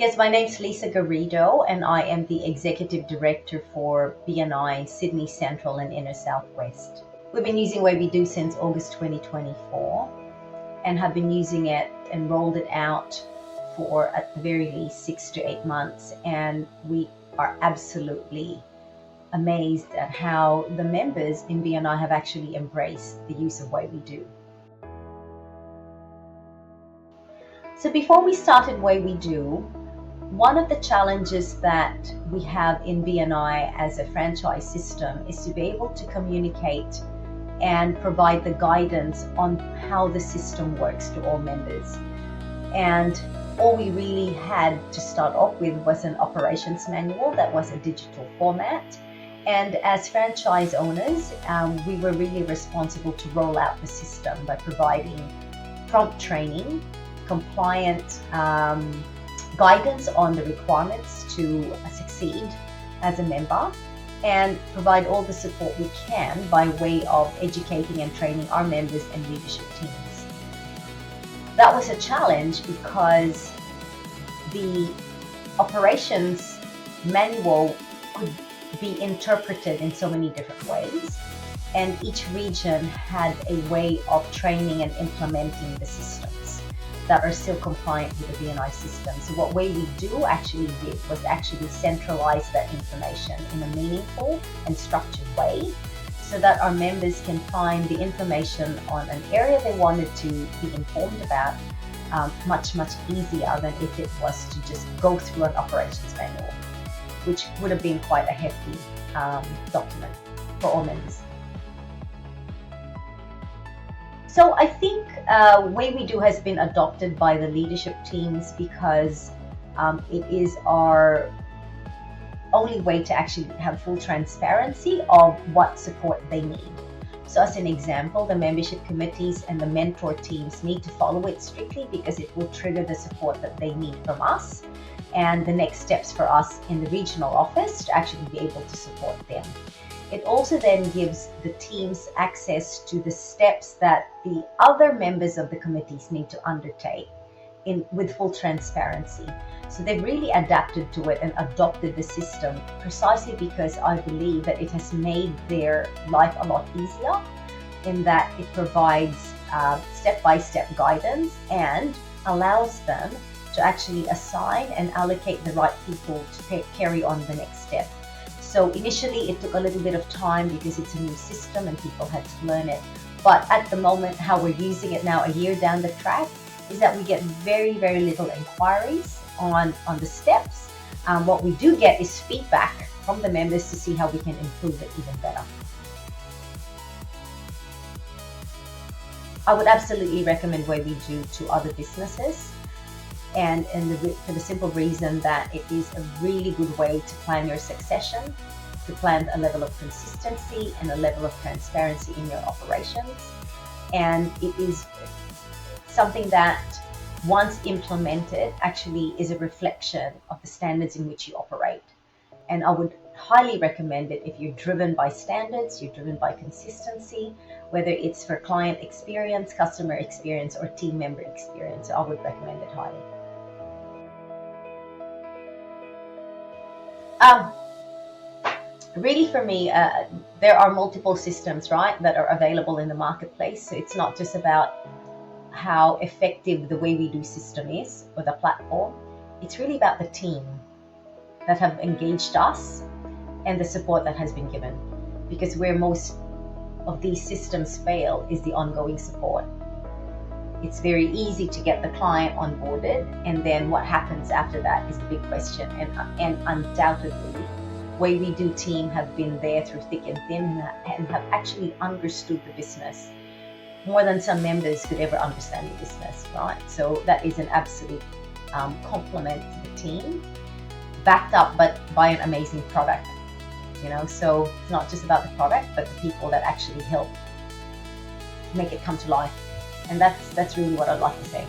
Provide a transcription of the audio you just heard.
Yes, my name's Liza Garrido, and I am the Executive Director for BNI Sydney Central and Inner Southwest. We've been using Way We Do since August 2024 and have been using it and rolled it out for at the very least 6 to 8 months. And we are absolutely amazed at how the members in BNI have actually embraced the use of Way We Do. So before we started Way We Do, one of the challenges that we have in BNI as a franchise system is to be able to communicate and provide the guidance on how the system works to all members. And all we really had to start off with was an operations manual that was a digital format. And as franchise owners, we were really responsible to roll out the system by providing prompt training, compliant guidance on the requirements to succeed as a member, and provide all the support we can by way of educating and training our members and leadership teams. That was a challenge because the operations manual could be interpreted in so many different ways, and each region had a way of training and implementing the systems that are still compliant with the BNI system. So what Way We Do actually did was actually centralize that information in a meaningful and structured way so that our members can find the information on an area they wanted to be informed about much easier than if it was to just go through an operations manual, which would have been quite a hefty document for all members. So I think Way We Do has been adopted by the leadership teams because it is our only way to actually have full transparency of what support they need. So as an example, the membership committees and the mentor teams need to follow it strictly because it will trigger the support that they need from us and the next steps for us in the regional office to actually be able to support them. It also then gives the teams access to the steps that the other members of the committees need to undertake with full transparency. So they've really adapted to it and adopted the system precisely because I believe that it has made their life a lot easier in that it provides step-by-step guidance and allows them to actually assign and allocate the right people to carry on the next step. So initially it took a little bit of time because it's a new system and people had to learn it. But at the moment, how we're using it now a year down the track is that we get very little inquiries on the steps. What we do get is feedback from the members to see how we can improve it even better. I would absolutely recommend Way We Do to other businesses. And for the simple reason that it is a really good way to plan your succession, to plan a level of consistency and a level of transparency in your operations. And it is something that, once implemented, actually is a reflection of the standards in which you operate. And I would highly recommend it if you're driven by standards, you're driven by consistency, whether it's for client experience, customer experience, or team member experience. I would recommend it highly. Really for me, there are multiple systems, right, that are available in the marketplace. So it's not just about how effective the Way We Do system is or the platform. It's really about the team that have engaged us and the support that has been given. Because where most of these systems fail is the ongoing support. It's very easy to get the client onboarded, and then what happens after that is the big question. And undoubtedly, Way We Do team have been there through thick and thin and have actually understood the business more than some members could ever understand the business, right? So that is an absolute compliment to the team, backed up but by an amazing product. So it's not just about the product, but the people that actually help make it come to life. And that's really what I'd like to say.